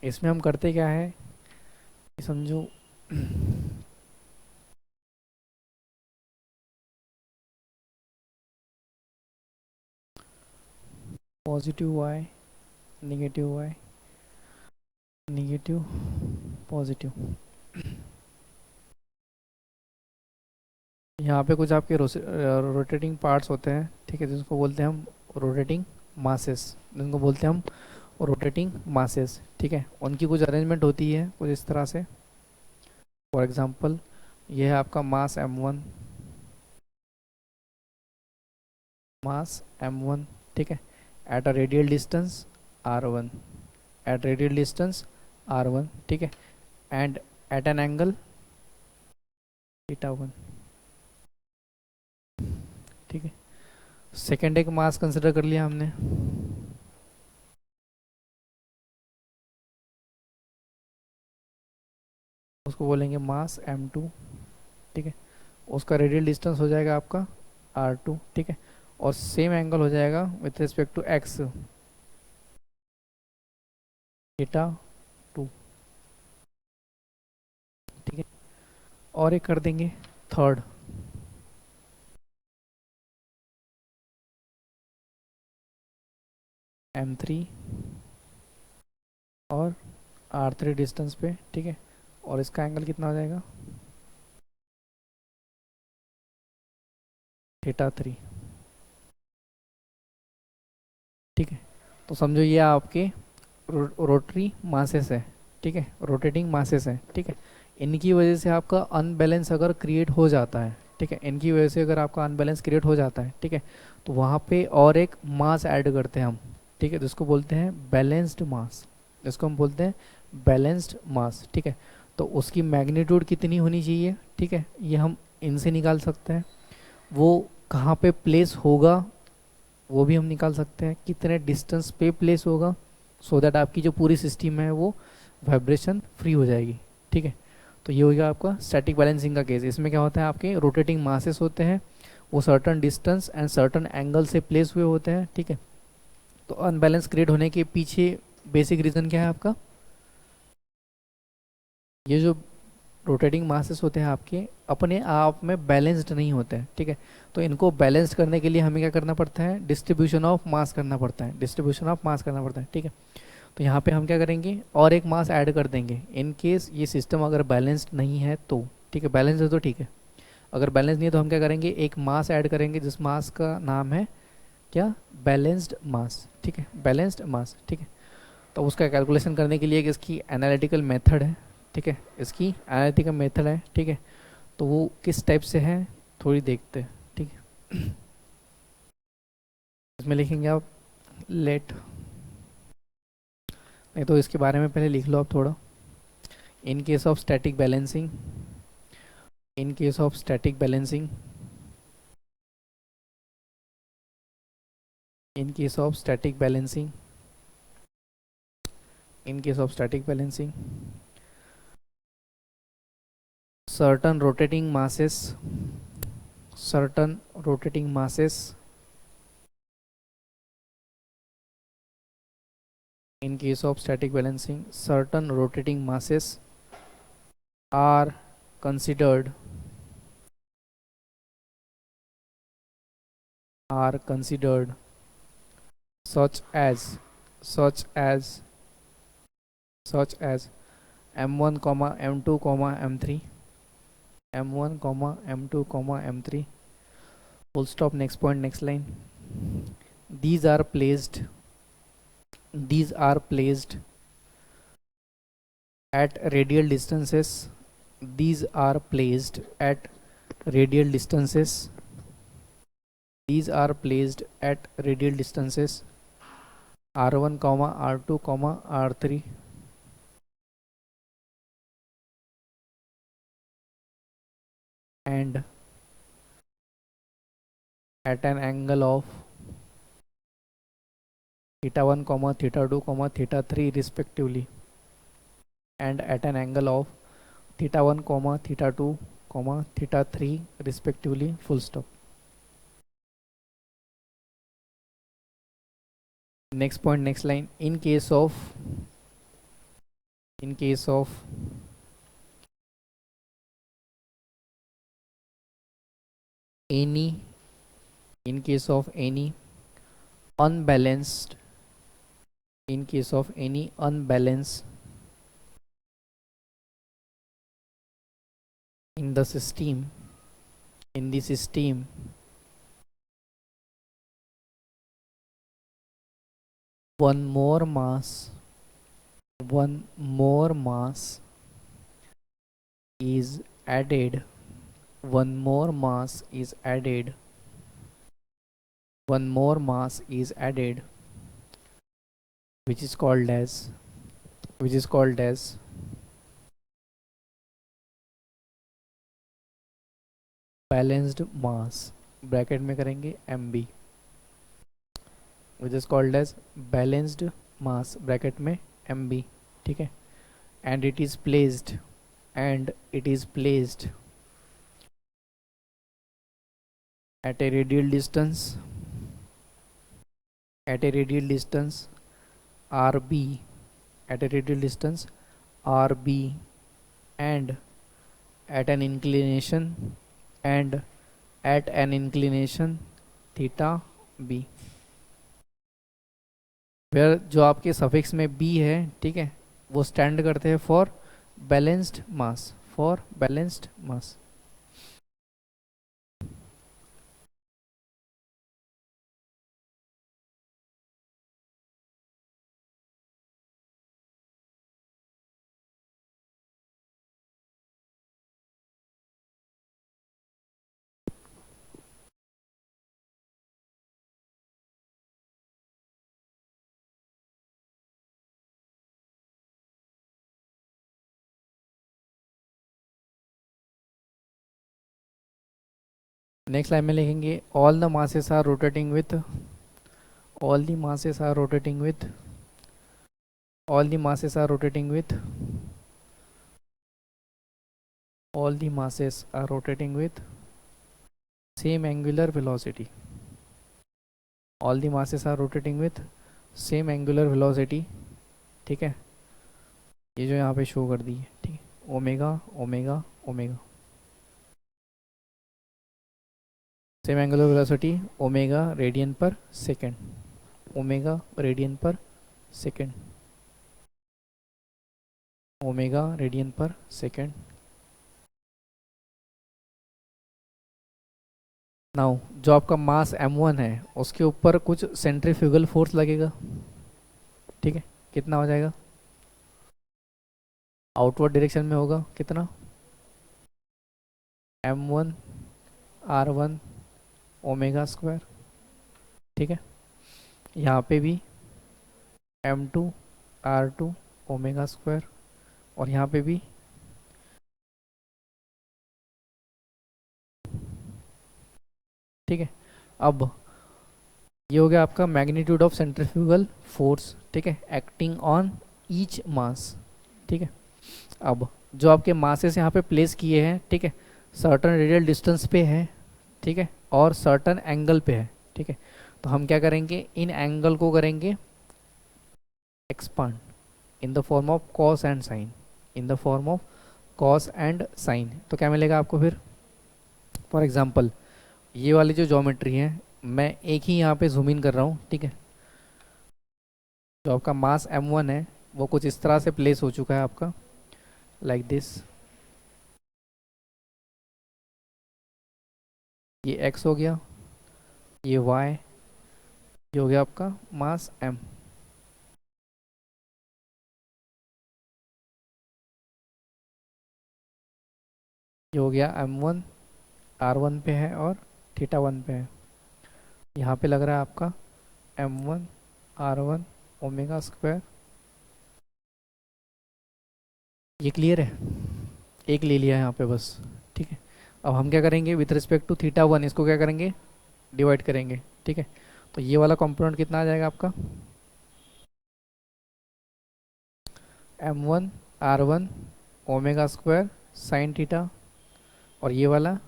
इसमें हम करते क्या है कि समझो positive Y, negative Y, negative, positive. यहाँ पे कुछ आपके रोटेटिंग पार्ट्स होते हैं, ठीक है, जिसको बोलते हैं हम रोटेटिंग मासेस, जिनको बोलते हैं हम रोटेटिंग मासेस, ठीक है। उनकी कुछ अरेंजमेंट होती है कुछ इस तरह से। फॉर एग्जांपल ये है आपका मास m1, मास m1, ठीक है, at a radial distance r1, at radial distance r1, ठीक है, and at an angle theta 1, ठीक है। सेकेंड एक मास कंसिडर कर लिया हमने, उसको बोलेंगे मास m2, ठीक है। उसका रेडियल डिस्टेंस हो जाएगा आपका r2, ठीक है, और सेम एंगल हो जाएगा with respect to x, theta 2, ठीक है। और एक कर देंगे थर्ड, m3 और r3 डिस्टेंस पे, ठीक है, और इसका एंगल कितना हो जाएगा थीटा 3, ठीक है। तो समझो ये आपके रोटरी मासेस है, ठीक है, रोटेटिंग मासेस है, ठीक है। इनकी वजह से आपका अनबैलेंस अगर क्रिएट हो जाता है, ठीक है, इनकी वजह से अगर आपका अनबैलेंस क्रिएट हो जाता है, ठीक है, तो वहाँ पे और एक मास ऐड करते हैं हम, ठीक है, जिसको बोलते हैं बैलेंस्ड मास, जिसको हम बोलते हैं बैलेंस्ड मास, ठीक है। तो उसकी मैग्नीट्यूड कितनी होनी चाहिए, ठीक है, ये हम इनसे निकाल सकते हैं। वो कहाँ पे प्लेस होगा वो भी हम निकाल सकते हैं, कितने डिस्टेंस पे प्लेस होगा, सो दैट आपकी जो पूरी सिस्टम है वो वाइब्रेशन फ्री हो जाएगी, ठीक है। तो ये हो गया आपका स्टैटिक बैलेंसिंग का केस। इसमें क्या होता है, आपके रोटेटिंग मासेस होते हैं, वो certain distance and certain angle से प्लेस हुए होते हैं, ठीक है। तो अनबैलेंस क्रिएट होने के पीछे बेसिक रीज़न क्या है आपका, ये जो रोटेटिंग मासेस होते हैं आपके अपने आप में बैलेंस्ड नहीं होते हैं, ठीक है। तो इनको बैलेंस्ड करने के लिए हमें क्या करना पड़ता है, डिस्ट्रीब्यूशन ऑफ मास करना पड़ता है, डिस्ट्रीब्यूशन ऑफ मास करना पड़ता है, ठीक है। तो यहाँ पे हम क्या करेंगे, और एक मास ऐड कर देंगे इन केस ये सिस्टम अगर बैलेंस्ड नहीं है तो, ठीक है, बैलेंस है तो ठीक है। अगर बैलेंस नहीं है तो हम क्या करेंगे, एक मास ऐड करेंगे जिस मास का नाम है क्या, बैलेंस्ड मास, ठीक है, बैलेंस्ड मास, ठीक है। तो उसका कैलकुलेशन करने के लिए एक इसकी एनालिटिकल मेथड है, ठीक है, इसकी एनालिटिकल मेथड है, ठीक है। तो वो किस टाइप से है थोड़ी देखते हैं, ठीक है। इसमें लिखेंगे आप लेट, नहीं तो इसके बारे में पहले लिख लो आप थोड़ा। इन case of static balancing, in case of static balancing, in case of static balancing, in case of static balancing, certain rotating masses, certain rotating masses, in case of static balancing certain rotating masses are considered, are considered such as, such as, such as m1 comma m2 comma m3, m1 comma m2 comma m3, full stop, next point, next line. These are placed, these are placed at radial distances, these are placed at radial distances, these are placed at radial distances r1 comma r2 comma r3 and at an angle of theta 1 comma theta 2 comma theta 3 respectively, and at an angle of theta 1 comma theta 2 comma theta 3 respectively, full stop. Next point, next line. In case of in case of any unbalanced in case of any unbalance in the system one more mass is added one more mass is added which is called as balanced mass, bracket में करेंगे mb, which is called as balanced mass, bracket में mb, ठीक है। And it is placed at a radial distance rb and at an inclination theta b, where जो आपके suffix में b है, ठीक है, वो स्टैंड करते हैं for balanced mass. Next line में लिखेंगे all the masses are rotating with all the masses are rotating with all the masses are rotating with same angular velocity, all the masses are rotating with same angular velocity, ठीक है, ये जो यहाँ पे show कर दी है, ठीक है, omega omega omega, same angular velocity omega radian पर सेकेंड, ओमेगा रेडियन पर सेकेंड, ओमेगा रेडियन पर सेकेंड। नाउ जो आपका मास m1 है उसके ऊपर कुछ सेंट्रीफ्यूगल फोर्स लगेगा, ठीक है, कितना हो जाएगा, आउटवर्ड डायरेक्शन में होगा कितना, m1 r1 ओमेगा स्क्वायर, ठीक है, यहाँ पे भी m2 r2 ओमेगा स्क्वायर, और यहाँ पे भी ठीक है। अब ये हो गया आपका मैग्नीट्यूड ऑफ सेंट्रीफ्यूगल फोर्स, ठीक है, एक्टिंग ऑन ईच मास, ठीक है। अब जो आपके मासेस यहाँ पे प्लेस किए हैं, ठीक है, सर्टन रेडियल डिस्टेंस पे है, ठीक है, और सर्टन एंगल पे है, ठीक है, तो हम क्या करेंगे, इन एंगल को करेंगे expand in the form of cos and sine, तो क्या मिलेगा आपको फिर, फॉर एग्जांपल ये वाली जो ज्योमेट्री है मैं एक ही यहाँ पे जूम इन कर रहा हूँ, ठीक है, जो आपका मास m1 है वो कुछ इस तरह से प्लेस हो चुका है आपका, लाइक दिस, ये x हो गया, ये y, ये हो गया आपका मास m, ये हो गया m1 r1 पे है और थीटा 1 पे है, यहाँ पे लग रहा है आपका m1 r1 ओमेगा स्क्वायर, ये क्लियर है, एक ले लिया है यहाँ पे बस, ठीक है। अब हम क्या करेंगे विथ रिस्पेक्ट टू थीटा 1, इसको क्या करेंगे, डिवाइड करेंगे, ठीक है, तो ये वाला कंपोनेंट कितना आ जाएगा आपका, m1 r1 omega square sine theta, और ये वाला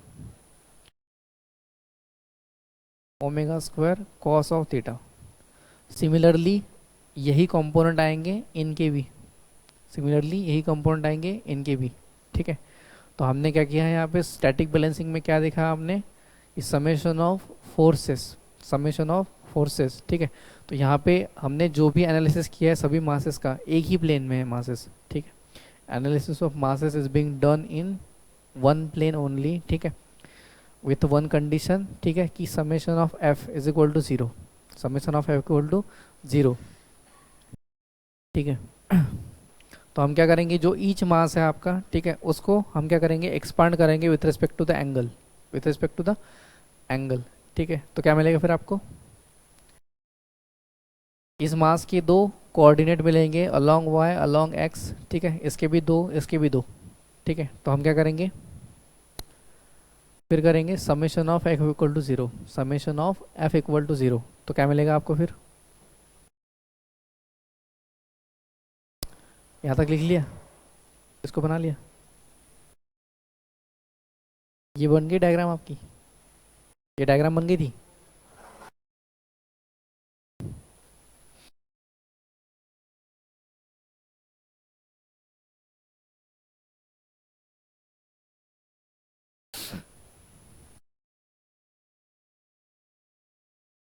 omega square cos of theta. Similarly यही कंपोनेंट आएंगे इनके भी, सिमिलरली यही कंपोनेंट आएंगे इनके भी, ठीक है। तो हमने क्या किया है यहाँ पे स्टैटिक बैलेंसिंग में, क्या देखा आपने, इस summation of forces, summation of forces, ठीक है। तो यहाँ पे हमने जो भी एनालिसिस किया है सभी मासेस का, एक ही प्लेन में है मासेस, ठीक है। Analysis of masses is being done in one plane only, ठीक है, विथ वन कंडीशन, ठीक है, कि summation of F is equal to zero, summation of F equal to zero, ठीक है। तो हम क्या करेंगे, जो ईच मास है आपका, ठीक है, उसको हम क्या करेंगे, एक्सपांड करेंगे with respect to the angle, with respect to the angle, ठीक है। तो क्या मिलेगा फिर आपको, इस मास के दो कोऑर्डिनेट मिलेंगे, अलोंग वाई अलोंग एक्स, ठीक है, इसके भी दो, इसके भी दो, ठीक है। तो हम क्या करेंगे, फिर करेंगे summation of F equal to zero, summation of F equal to zero. तो क्या मिलेगा आपको फिर, यहाँ तक लिख लिया, इसको बना लिया, ये बन गई डायग्राम आपकी, ये डायग्राम बन गई थी।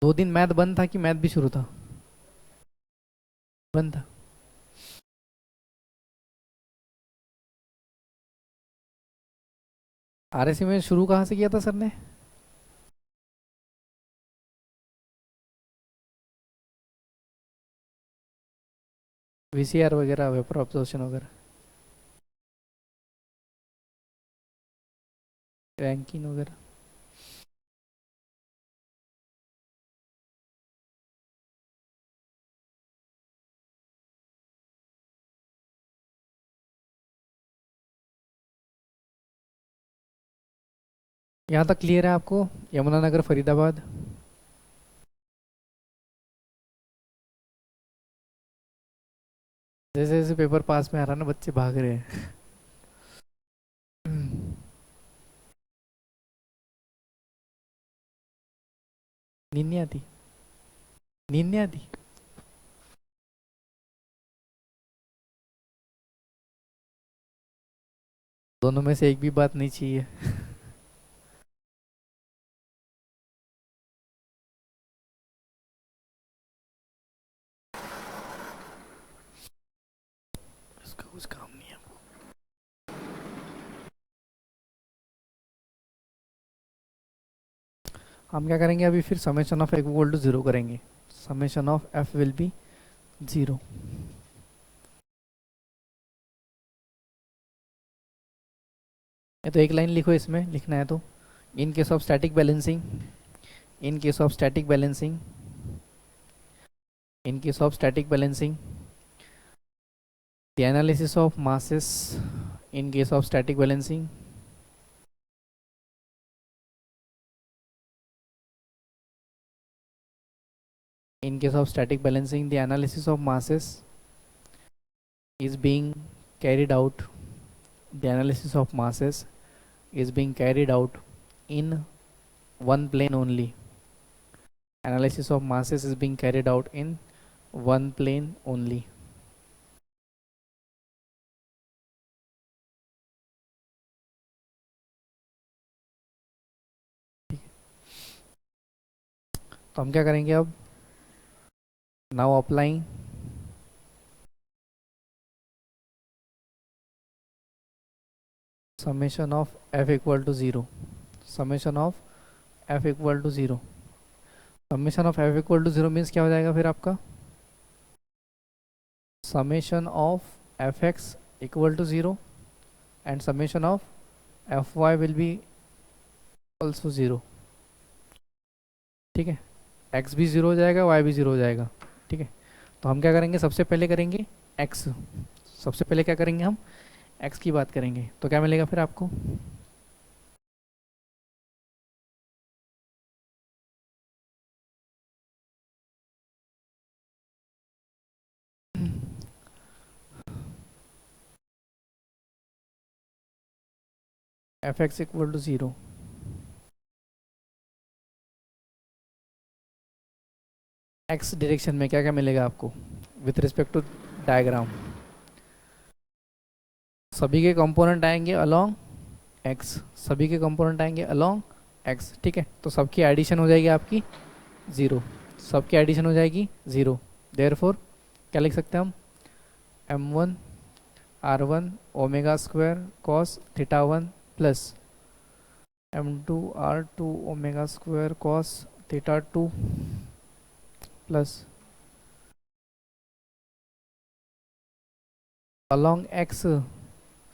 2 दिन मैथ बंद था कि मैथ भी शुरू था, बंद था। आरएससी में शुरू कहाँ से किया था सर ने, वीसीआर वगैरह, वेपर ऑब्जर्वेशन वगैरह, रैंकिन वगैरह। यहाँ तक क्लियर है आपको, यमुनानगर फरीदाबाद। जैसे जैसे पेपर पास में आ रहा है ना, बच्चे भाग रहे हैं। नींद नहीं आती, नींद नहीं आती। दोनों में से एक भी बात नहीं चाहिए। इसका कुछ काम नहीं है। हम क्या करेंगे अभी, फिर summation of F equal to zero करेंगे, summation of F will be zero. ये तो एक लाइन लिखो, इसमें लिखना है तो, in case of static balancing, in case of static balancing, in case of static balancing, the analysis of masses, in case of static balancing, in case of static balancing, the analysis of masses is being carried out, the analysis of masses is being carried out in one plane only, analysis of masses is being carried out in one plane only। तो हम क्या करेंगे अब, now applying summation of f equal to 0, summation of f equal to 0, summation of F equal to zero means क्या हो जाएगा फिर आपका, summation of F X equal to zero and summation of F Y will be also zero, ठीक है। X भी zero हो जाएगा, वाई भी जीरो हो जाएगा, ठीक है। तो हम क्या करेंगे, सबसे पहले करेंगे एक्स, सबसे पहले क्या करेंगे हम, एक्स की बात करेंगे। तो क्या मिलेगा फिर आपको, F X equal to zero, X direction में क्या क्या मिलेगा आपको विथ रिस्पेक्ट टू डायग्राम, सभी के कंपोनेंट आएंगे अलोंग एक्स, सभी के कंपोनेंट आएंगे अलोंग एक्स, ठीक है। तो सबकी एडिशन हो जाएगी आपकी ज़ीरो, सबकी एडिशन हो जाएगी ज़ीरो। देयरफॉर क्या लिख सकते हैं हम, m1 r1 omega square cos theta one plus m2 r2 omega square cos theta two plus along x,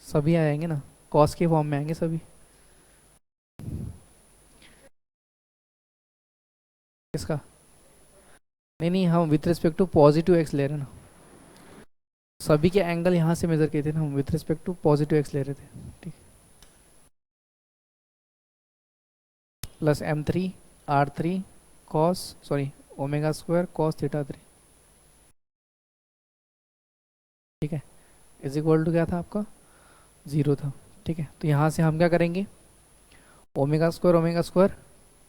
सभी आएंगे ना, कॉस के फॉर्म में आएंगे सभी। किसका, नहीं नहीं, हम with respect to positive X ले रहे हैं ना, सभी के एंगल यहाँ से मेजर किए थे ना हम, with respect to positive X ले रहे थे, ठीक। Plus m3 r3 cos sorry omega square cos theta three, ठीक है, इज इक्वल टू क्या था आपका, ज़ीरो था, ठीक है। तो यहाँ से हम क्या करेंगे, ओमेगा स्क्वायर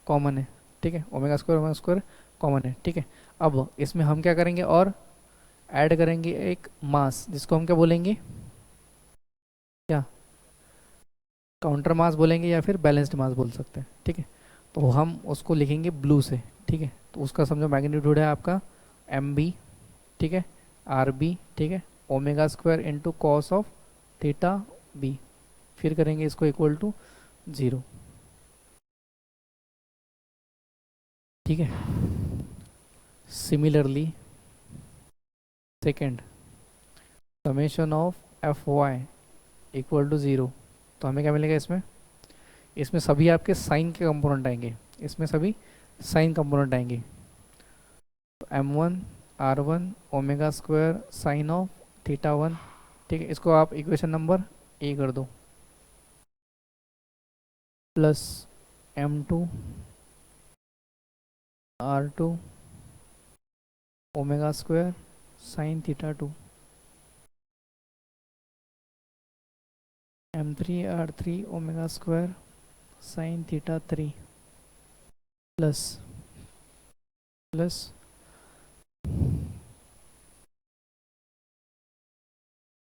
कॉमन है, ठीक है, ओमेगा स्क्वायर कॉमन है, ठीक है। अब इसमें हम क्या करेंगे, और ऐड करेंगे एक मास, जिसको हम क्या बोलेंगे, क्या काउंटर मास बोलेंगे या फिर बैलेंस्ड मास बोल सकते हैं, ठीक है। तो हम उसको लिखेंगे ब्लू से, ठीक है। तो उसका समझो मैग्नीट्यूड है आपका एम बी, ठीक है, आर बी, ठीक है, omega square into cos of theta B, फिर करेंगे इसको इक्वल टू ज़ीरो, ठीक है। Similarly second summation of F Y equal to zero, तो हमें क्या मिलेगा इसमें, इसमें सभी आपके साइन के कंपोनेंट आएंगे, इसमें सभी साइन कंपोनेंट आएंगे। तो m1 r1 omega square sine of theta one, ठीक है, इसको आप इक्वेशन नंबर ए कर दो, plus m2 r2 omega square sine theta two, m3 r3 omega square sine theta three, plus plus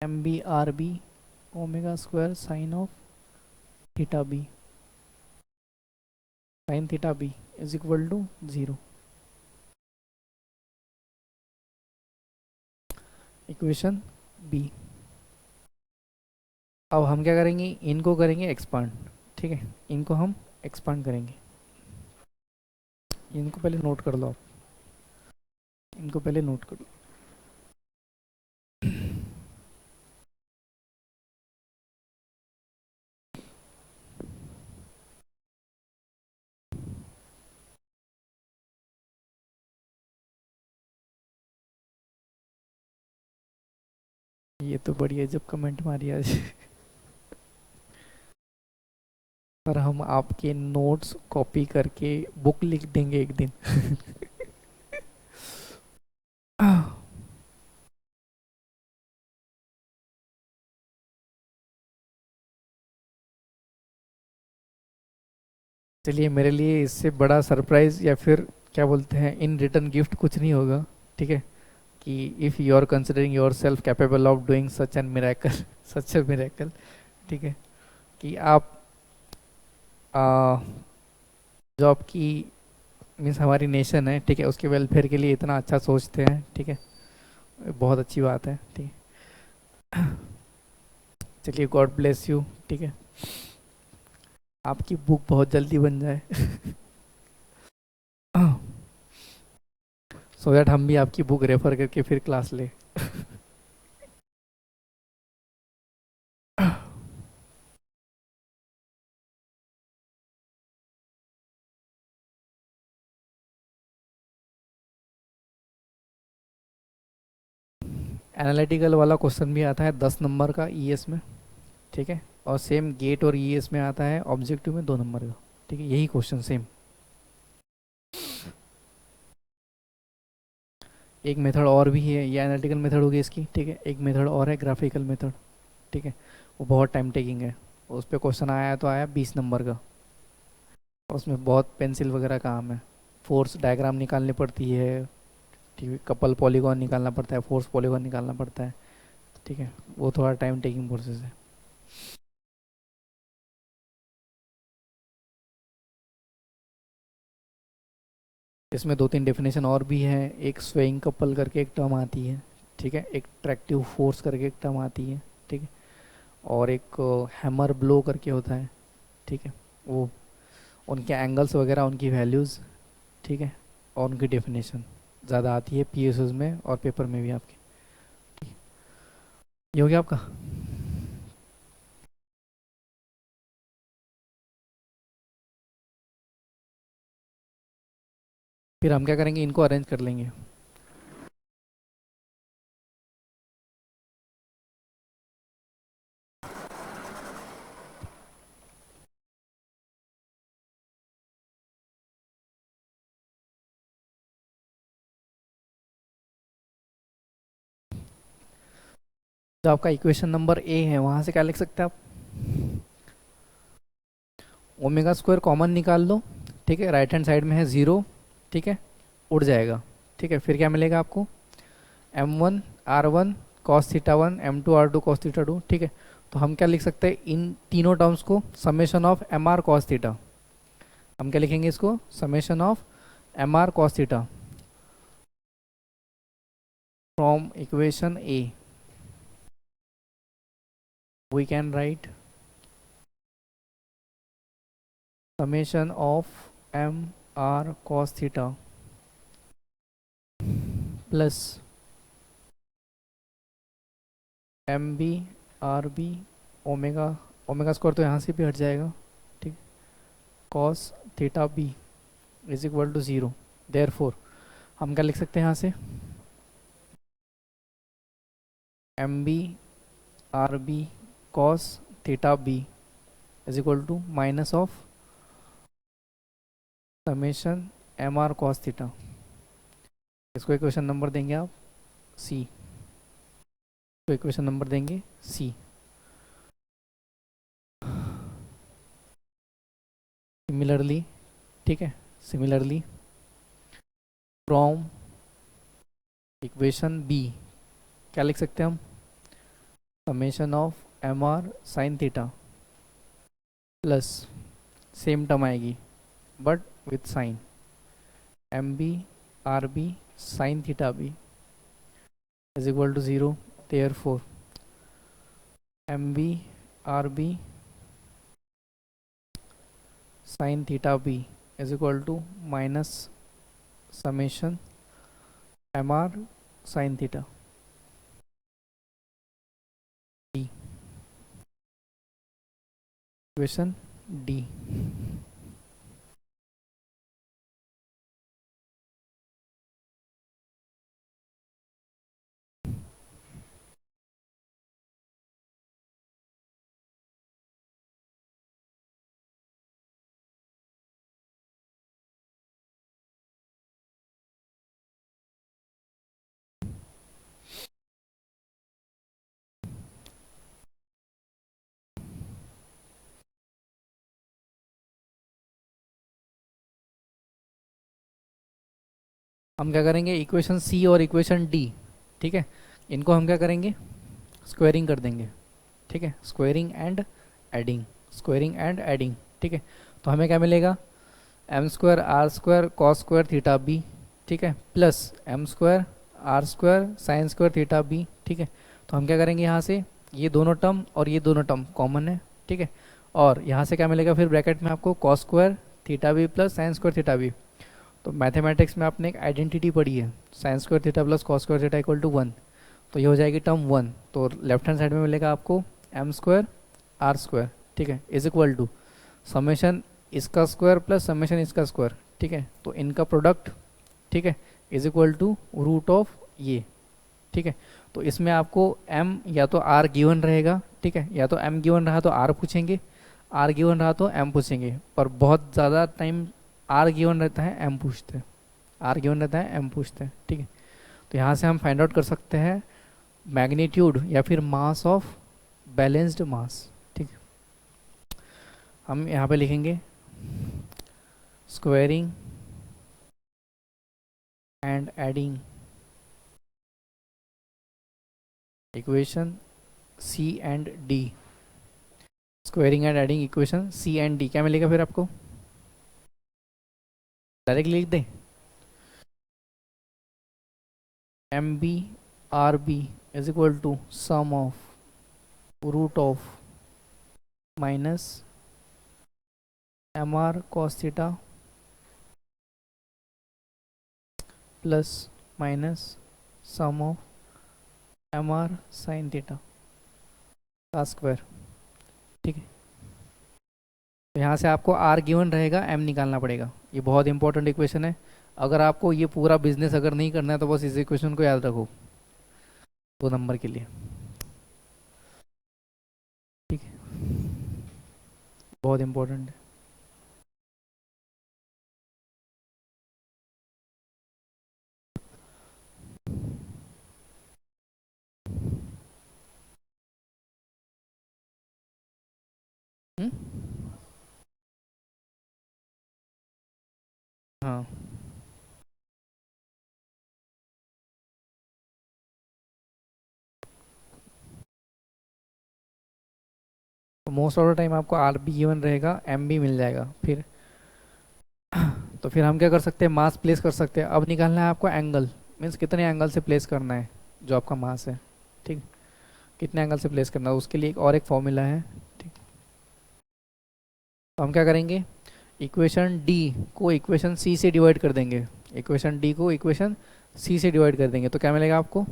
M B R B omega square sine of theta B, sine theta B is equal to zero. Equation B. अब हम क्या करेंगे, इनको करेंगे expand, ठीक है, इनको हम एक्सपांड करेंगे, इनको पहले नोट कर लो आप, इनको पहले नोट कर लो। ये तो बढ़िया जब कमेंट मारी आज। पर हम आपके नोट्स कॉपी करके बुक लिख देंगे एक दिन। चलिए, मेरे लिए इससे बड़ा सरप्राइज या फिर क्या बोलते हैं इन रिटर्न गिफ्ट कुछ नहीं होगा, ठीक है, कि if you are considering yourself capable of doing such an miracle, such a miracle, ठीक है, कि आप जो आपकी मीन्स हमारी नेशन है, ठीक है, उसके वेलफेयर के लिए इतना अच्छा सोचते हैं, ठीक है, बहुत अच्छी बात है, ठीक है। चलिए, गॉड ब्लेस यू, ठीक है, आपकी बुक बहुत जल्दी बन जाए। सो दैट हम भी आपकी बुक रेफर करके फिर क्लास ले। एनालिटिकल वाला क्वेश्चन भी आता है 10 नंबर का ईएस में, ठीक है, और सेम गेट और ईएस में आता है ऑब्जेक्टिव में 2 नंबर का, ठीक है, यही क्वेश्चन सेम। एक मेथड और भी है, ये एनालिटिकल मेथड होगी इसकी, ठीक है, एक मेथड और है ग्राफिकल मेथड, ठीक है, वो बहुत टाइम टेकिंग है, उस पर क्वेश्चन आया तो आया 20 नंबर का, और उसमें बहुत पेंसिल वगैरह काम है, फोर्स डायग्राम निकालनी पड़ती है, ठीक है, कपल पॉलीगॉन निकालना पड़ता है, फोर्स पॉलीगॉन निकालना पड़ता है, ठीक है, वो थोड़ा टाइम टेकिंग प्रोसेस है। इसमें दो तीन डेफिनेशन और भी है। एक स्वेइंग कपल करके एक टर्म आती है, ठीक है। एक ट्रैक्टिव फोर्स करके एक टर्म आती है, ठीक है। और एक हैमर ब्लो करके होता है, ठीक है। वो उनके एंगल्स वगैरह, उनकी वैल्यूज़, ठीक है, और उनकी डेफिनेशन ज़्यादा आती है पीएसयूज में और पेपर में भी आपके। ये हो गया आपका। फिर हम क्या करेंगे, इनको अरेंज कर लेंगे। जो आपका इक्वेशन नंबर ए है वहाँ से क्या लिख सकते हैं आप, ओमेगा स्क्वायर कॉमन निकाल लो, ठीक है। राइट हैंड साइड में है ज़ीरो, ठीक है, उड़ जाएगा, ठीक है। फिर क्या मिलेगा आपको, m1 r1 cos theta one, m2 r2 cos theta two, ठीक है। तो हम क्या लिख सकते हैं इन तीनों टर्म्स को, summation of M R cos theta. हम क्या लिखेंगे इसको, summation of M R cos theta from equation A we can write summation of M R cos theta plus M B R B omega, omega square तो यहाँ से भी हट जाएगा, ठीक, cos theta B is equal to zero. Therefore हम क्या लिख सकते हैं यहाँ से, M B R B cos theta B is equal to minus of summation M R cos theta. इसको इक्वेशन नंबर देंगे आप सी, तो इक्वेशन नंबर देंगे सी। सिमिलरली, ठीक है, सिमिलरली फ्रॉम इक्वेशन बी क्या लिख सकते हैं हम, summation of M R sine theta plus same term आएगी but with sine, M B R B sine theta B is equal to zero. Therefore M B R B sine theta B is equal to minus summation M R sine theta D, equation D. हम क्या करेंगे, equation सी और equation D, ठीक है, इनको हम क्या करेंगे, स्क्वेयरिंग कर देंगे, ठीक है। Squaring and adding, squaring and adding, ठीक है। तो हमें क्या मिलेगा, M square R square cos square theta B, ठीक है, plus M square R square sine square theta B, ठीक है। तो हम क्या करेंगे, यहाँ से ये दोनों टर्म और ये दोनों टर्म कॉमन है, ठीक है। और यहाँ से क्या मिलेगा फिर ब्रैकेट में आपको, cos square theta B plus sine square theta B. तो मैथमेटिक्स में आपने एक आइडेंटिटी पढ़ी है, sine square theta plus cos square theta equal to one. तो ये हो जाएगी टर्म वन। तो लेफ्ट हैंड साइड में मिलेगा आपको एम स्क्वायर आर स्क्वायर, ठीक है, इज इक्वल टू समेशन इसका स्क्वायर प्लस समेशन इसका स्क्वायर, ठीक है। तो इनका प्रोडक्ट, ठीक है, is equal to root of ये, ठीक है। तो इसमें आपको m या तो r गिवन रहेगा, ठीक है, या तो m गिवन रहा तो r पूछेंगे, r गिवन रहा तो m पूछेंगे। पर बहुत ज़्यादा टाइम r गिवन रहता है m पूछते हैं, r गिवन रहता है m पूछते हैं, ठीक है। तो यहाँ से हम फाइंड आउट कर सकते हैं मैग्नीट्यूड या फिर मास ऑफ बैलेंस्ड मास, ठीक है। हम यहाँ पे लिखेंगे squaring and adding equation C and D, squaring and adding equation C and D. क्या मिलेगा फिर आपको, डायरेक्ट लिख दें, M B R B is equal to sum of root of minus M R cos theta plus minus sum of M R sine theta का square. ठीक है, तो यहाँ से आपको आर गिवन रहेगा, एम निकालना पड़ेगा। ये बहुत इंपॉर्टेंट इक्वेशन है। अगर आपको ये पूरा बिजनेस अगर नहीं करना है तो बस इस इक्वेशन को याद रखो 2 नंबर के लिए। ठीक है, बहुत इंपॉर्टेंट है। हम्म? हाँ, तो मोस्ट ऑफ द टाइम आपको आर बी गिवन रहेगा, एम भी मिल जाएगा। फिर तो फिर हम क्या कर सकते हैं, मास प्लेस कर सकते हैं। अब निकालना है आपको एंगल, मीन्स कितने एंगल से प्लेस करना है जो आपका मास है। ठीक, कितने एंगल से प्लेस करना है, उसके लिए एक और एक फॉर्मूला है। ठीक, तो हम क्या करेंगे, इक्वेशन डी को इक्वेशन सी से डिवाइड कर देंगे। इक्वेशन डी को इक्वेशन सी से डिवाइड कर देंगे तो क्या मिलेगा आपको,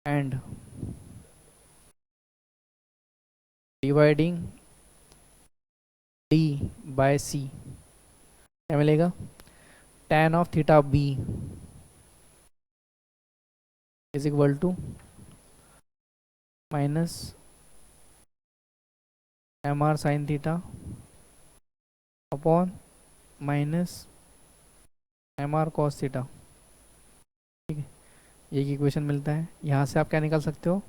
and dividing D by C क्या मिलेगा, tan of theta B is equal to minus M R sine theta upon minus M R cos theta. ठीक है, ये एक इक्वेशन मिलता है। यहाँ से आप क्या निकाल सकते हो,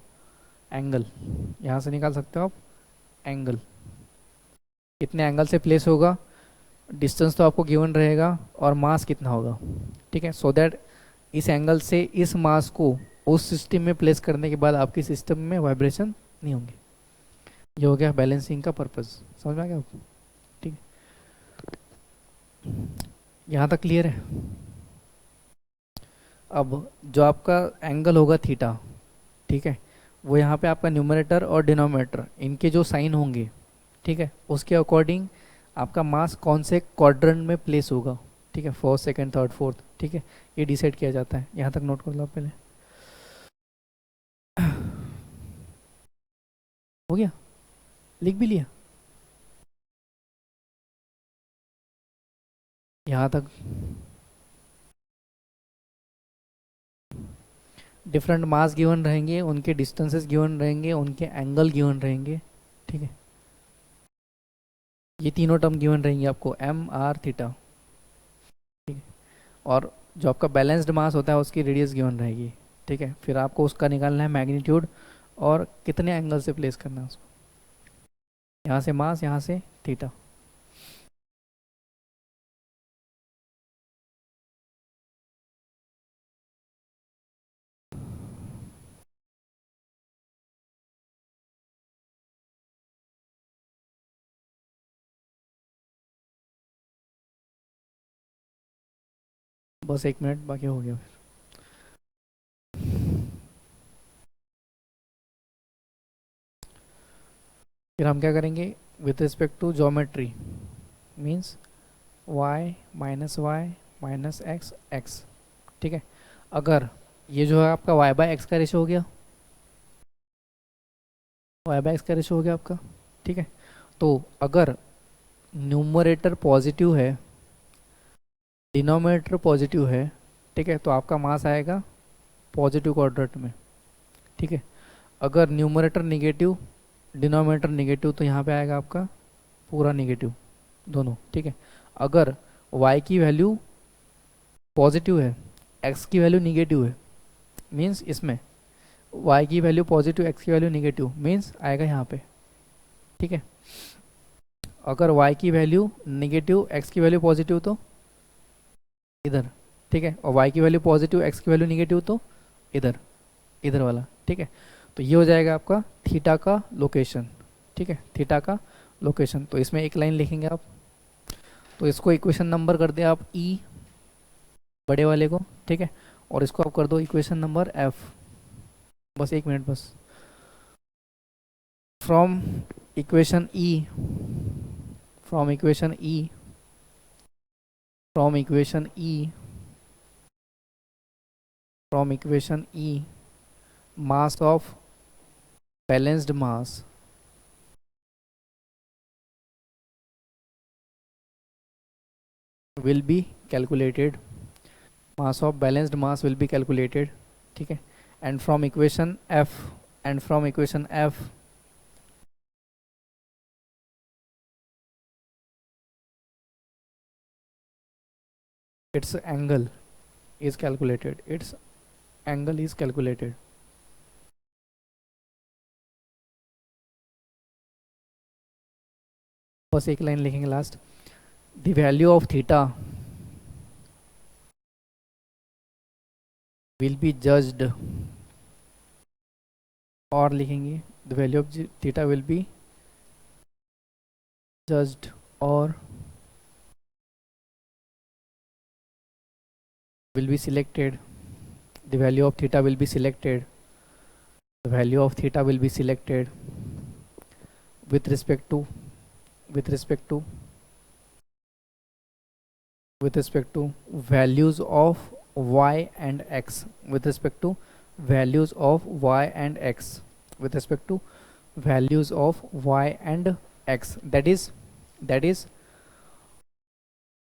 एंगल। यहाँ से निकाल सकते हो आप एंगल, कितने एंगल से प्लेस होगा, डिस्टेंस तो आपको गिवन रहेगा, और मास कितना होगा। ठीक है, सो दैट इस एंगल से इस मास को उस सिस्टम में प्लेस करने के बाद आपकी सिस्टम में वाइब्रेशन नहीं होंगे। ये हो गया बैलेंसिंग का पर्पस, समझ में आ गया आपको। ठीक है, यहाँ तक क्लियर है। अब जो आपका एंगल होगा थीटा, ठीक है, वो यहाँ पे आपका न्यूमरेटर और डिनोमिनेटर इनके जो साइन होंगे, ठीक है, उसके अकॉर्डिंग आपका मास कौन से क्वाड्रेंट में प्लेस होगा। ठीक है, फर्स्ट सेकंड थर्ड फोर्थ, ठीक है, ये डिसाइड किया जाता है। यहाँ तक नोट कर लो आप पहले। हो गया, लिख भी लिया यहाँ तक। डिफरेंट मास गिवन रहेंगे, उनके डिस्टेंसेस गिवन रहेंगे, उनके एंगल गिवन रहेंगे। ठीक है, ये तीनों टर्म गिवन रहेंगे आपको, एम आर थीटा। ठीक है, और जो आपका बैलेंस्ड मास होता है उसकी रेडियस गिवन रहेगी। ठीक है, फिर आपको उसका निकालना है मैग्नीट्यूड और कितने एंगल से प्लेस करना है उसको। यहाँ से मास, यहाँ से थीटा। बस 1 मिनट बाकी हो गया। फिर हम क्या करेंगे, with respect to geometry, means y minus Y minus X X. ठीक है, अगर ये जो है आपका y बाय एक्स का रेशो हो गया, y बाय एक्स का रेशो हो गया आपका। ठीक है, तो अगर न्यूमरेटर पॉजिटिव है, डिनोमिनेटर पॉजिटिव है, ठीक है, तो आपका मास आएगा पॉजिटिव क्वाड्रेंट में। ठीक है, अगर न्यूमरेटर निगेटिव, डिनोमिनेटर निगेटिव, तो यहाँ पे आएगा आपका पूरा निगेटिव दोनों। ठीक है, अगर y की वैल्यू पॉजिटिव है, x की वैल्यू निगेटिव है, मीन्स इसमें y की वैल्यू पॉजिटिव, x की वैल्यू निगेटिव, मीन्स आएगा यहाँ पे। ठीक है, अगर y की वैल्यू निगेटिव, x की वैल्यू पॉजिटिव तो इधर। ठीक है, और y की वैल्यू पॉजिटिव, x की वैल्यू निगेटिव तो इधर, इधर वाला। ठीक है, तो ये हो जाएगा आपका थीटा का लोकेशन। ठीक है, थीटा का लोकेशन। तो इसमें एक लाइन लिखेंगे आप, तो इसको इक्वेशन नंबर कर दे आप ई बड़े वाले को। ठीक है, और इसको आप कर दो इक्वेशन नंबर एफ। बस 1 मिनट बस। From equation E, from equation E, from equation E, from equation E, mass of balanced mass will be calculated, mass of balanced mass will be calculated, ठीक है। and from equation f, and from equation f its angle is calculated, its angle is calculated। बस एक line लिखेंगे last. The value of theta will be judged, और लिखेंगे the value of theta will be judged, और will be selected, the value of theta will be selected, the value of theta will be selected with respect to, with respect to, with respect to values of y and x, with respect to values of y and x, with respect to values of y and x, that is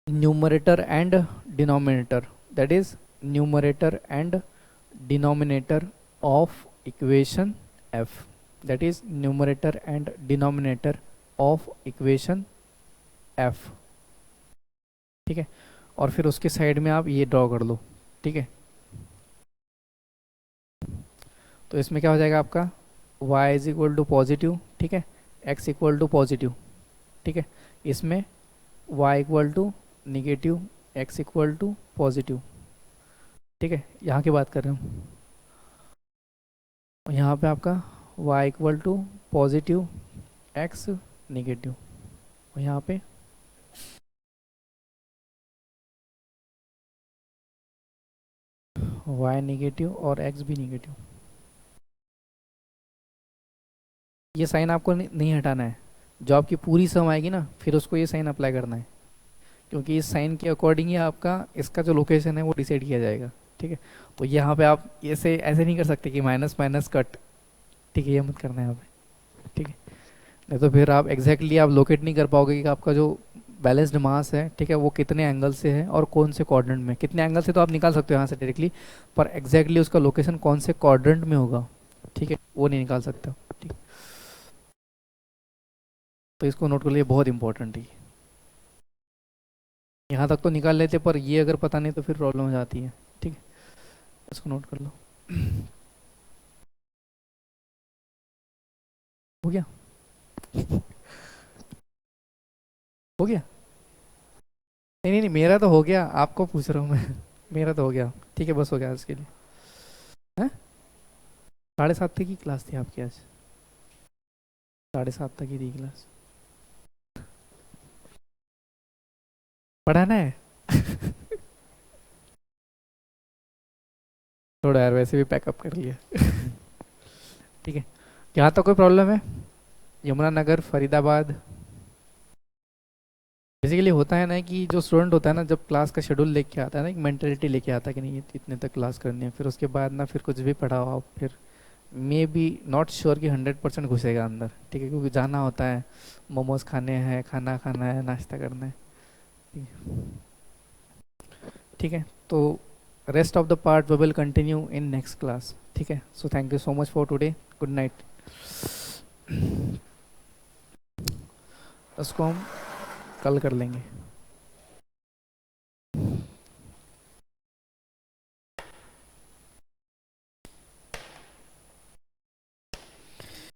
numerator and denominator, that is numerator and denominator of equation f, that is numerator and denominator of equation f, ठीक है। और फिर उसके side में आप ये draw कर लो, ठीक है। तो इसमें क्या हो जाएगा आपका y is equal to positive, ठीक है, x इक्वल टू पॉजिटिव, ठीक है। इसमें y equal to negative, x equal to positive, ठीक है। यहाँ की बात कर रहे हूँ। यहाँ पे आपका y equal to positive, x negative, और यहाँ पे y निगेटिव और x भी निगेटिव। ये साइन आपको नहीं हटाना है, जो आपकी पूरी सम आएगी ना फिर उसको ये साइन अप्लाई करना है, क्योंकि इस साइन के अकॉर्डिंग ही आपका इसका जो लोकेशन है वो डिसाइड किया जाएगा, ठीक है। तो यहाँ पे आप ऐसे नहीं कर सकते कि माइनस माइनस कट, ठीक है, ये मत करना है यहाँ पे, ठीक है। नहीं तो फिर आप एग्जैक्टली आप लोकेट नहीं कर पाओगे कि आपका जो बैलेंस्ड मास है, ठीक है, वो कितने एंगल से है और कौन से क्वाड्रेंट में। कितने एंगल से तो आप निकाल सकते हो यहाँ से डायरेक्टली, पर एग्जैक्टली उसका लोकेशन कौन से क्वाड्रेंट में होगा, ठीक है, वो नहीं निकाल सकते हो, ठीक। तो इसको नोट कर लिए, बहुत इंपॉर्टेंट है। यहाँ तक तो निकाल लेते, पर ये अगर पता नहीं तो फिर प्रॉब्लम हो जाती है, ठीक है। इसको नोट कर लो। हो गया, हो गया। नहीं नहीं नहीं, मेरा तो हो गया, आपको पूछ रहा हूँ मैं। मेरा तो हो गया, ठीक है, बस हो गया आज के लिए। हैं 7:30 तक की क्लास थी आपकी आज, 7:30 तक ही थी क्लास। पढ़ाना है। थोड़ा यार, वैसे भी पैकअप कर लिया। ठीक है, यहाँ तक कोई प्रॉब्लम है? यमुनानगर, फरीदाबाद। बेसिकली होता है ना कि जो स्टूडेंट होता है ना, जब क्लास का शेड्यूल लेके आता है ना, एक मेंटेलिटी लेके आता है कि नहीं ये इतने तक क्लास करनी है, फिर उसके बाद ना फिर कुछ भी पढ़ाओ आप, फिर मे बी नॉट श्योर कि 100% घुसेगा अंदर, ठीक है, क्योंकि जाना होता है, मोमोज खाने हैं, खाना खाना है, नाश्ता करना है, ठीक है। ठीक है, तो rest of the part we will continue in next class, ठीक है। So thank you so much for today, good night. उसको हम कल कर लेंगे।